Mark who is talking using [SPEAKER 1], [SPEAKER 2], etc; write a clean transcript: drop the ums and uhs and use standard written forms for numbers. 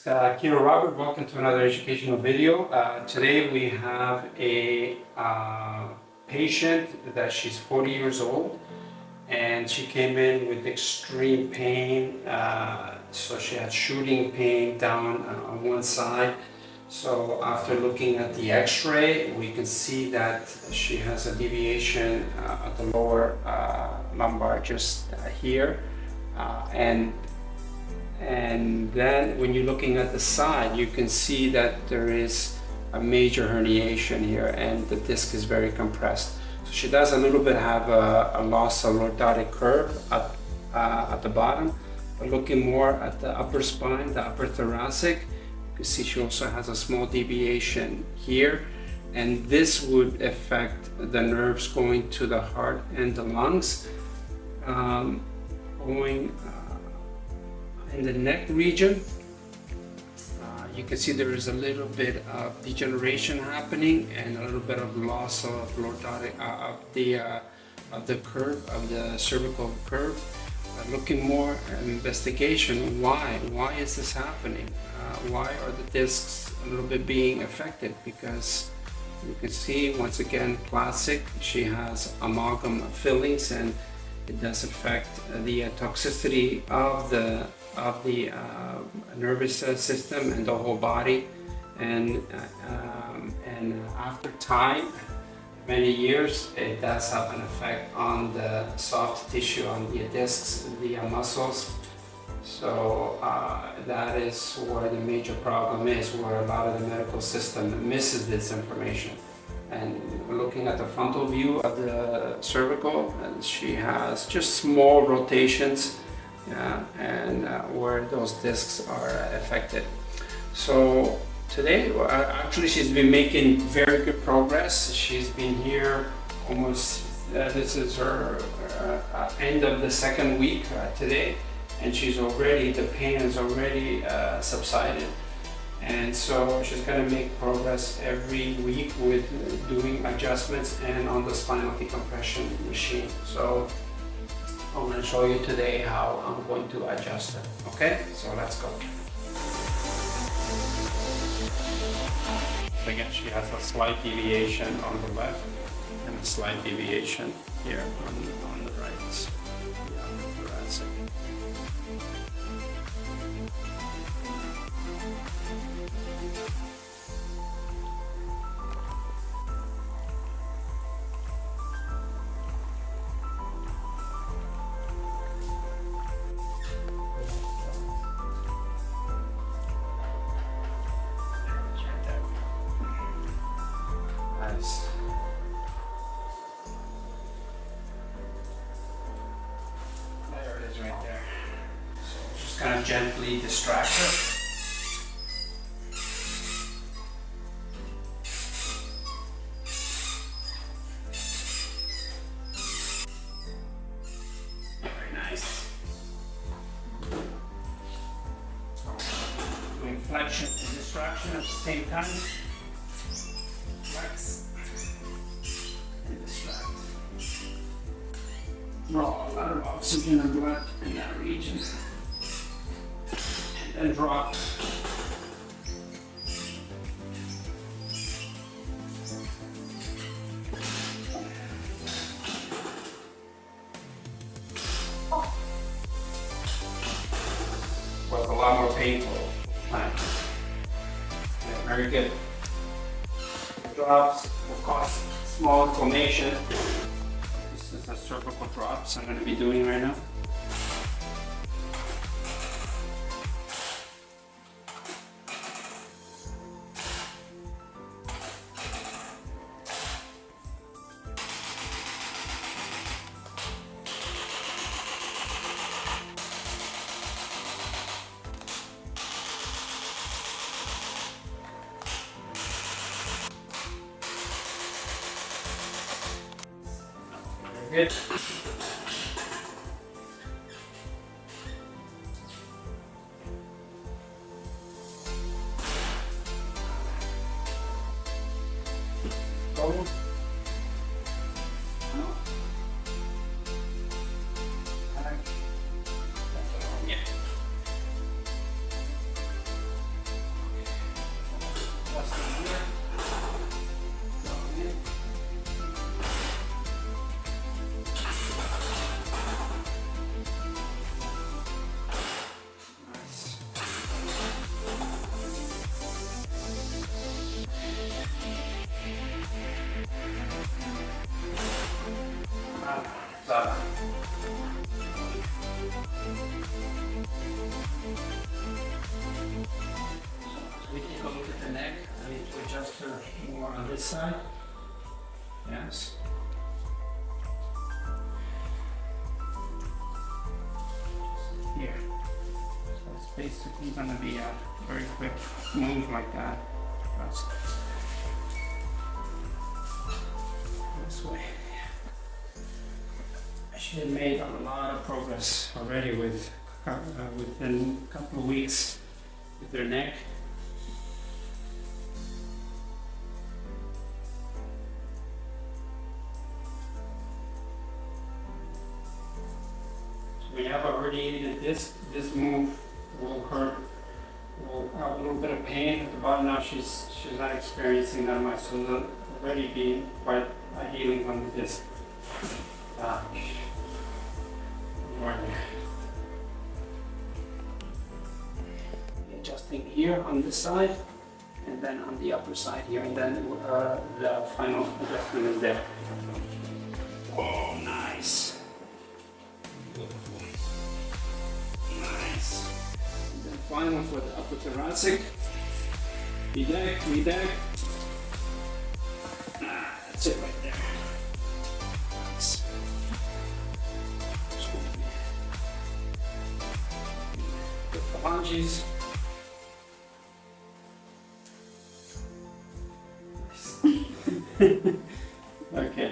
[SPEAKER 1] Kiro Robert. Welcome to another educational video. Today we have a patient that she's 40 years old and she came in with extreme pain. So she had shooting pain down on one side. So after looking at the x-ray, we can see that she has a deviation at the lower lumbar just here. And then when you're looking at the side, you can see that there is a major herniation here and the disc is very compressed. So she does a little bit have a loss of lordotic curve at the bottom, but looking more at the upper spine, the upper thoracic, you can see she also has a small deviation here, and this would affect the nerves going to the heart and the lungs. In the neck region, you can see there is a little bit of degeneration happening and a little bit of loss of lordotic of the curve of the cervical curve. Looking more at investigation, why is this happening? Why are the discs a little bit being affected? Because you can see once again classic, she has amalgam fillings and it does affect the toxicity of the nervous system and the whole body, and after time, many years, it does have an effect on the soft tissue, on the discs, the muscles. So that is where the major problem is, where a lot of the medical system misses this information. And looking at the frontal view of the cervical, and she has just small rotations, and where those discs are affected. So today, actually, she's been making very good progress. She's been here almost, this is her end of the second week today, and she's already, the pain has already subsided. And so she's going to make progress every week with doing adjustments and on the spinal decompression machine. So I'm going to show you today how I'm going to adjust it. Okay, so let's go. So again, she has a slight deviation on the left and a slight deviation here on the right. Thoracic. There it is right there. So just kind of gently distract her. Very nice. Doing flexion and distraction at the same time. Flex and distract. Draw a lot of oxygen and blood in that region. And then drop. Was a lot more painful. Yeah, very good. Drops will cause small inflammation. This is the cervical drops I'm going to be doing right now. Good. Go. Yeah. this side. Yes. Here. So it's basically gonna be a very quick move like that. Just this way. She had made a lot of progress already within a couple of weeks with her neck. So we have a herniated disc. This move will hurt. Will have a little bit of pain at the bottom. Now she's not experiencing that much, so there's already been quite a healing on the disc. Adjusting here on this side, and then on the upper side here, and then the final adjustment is there. Oh, nice. Beautiful. Nice. And then final for the upper thoracic. Redact. That's it right there. Nice. The phalanges. Okay.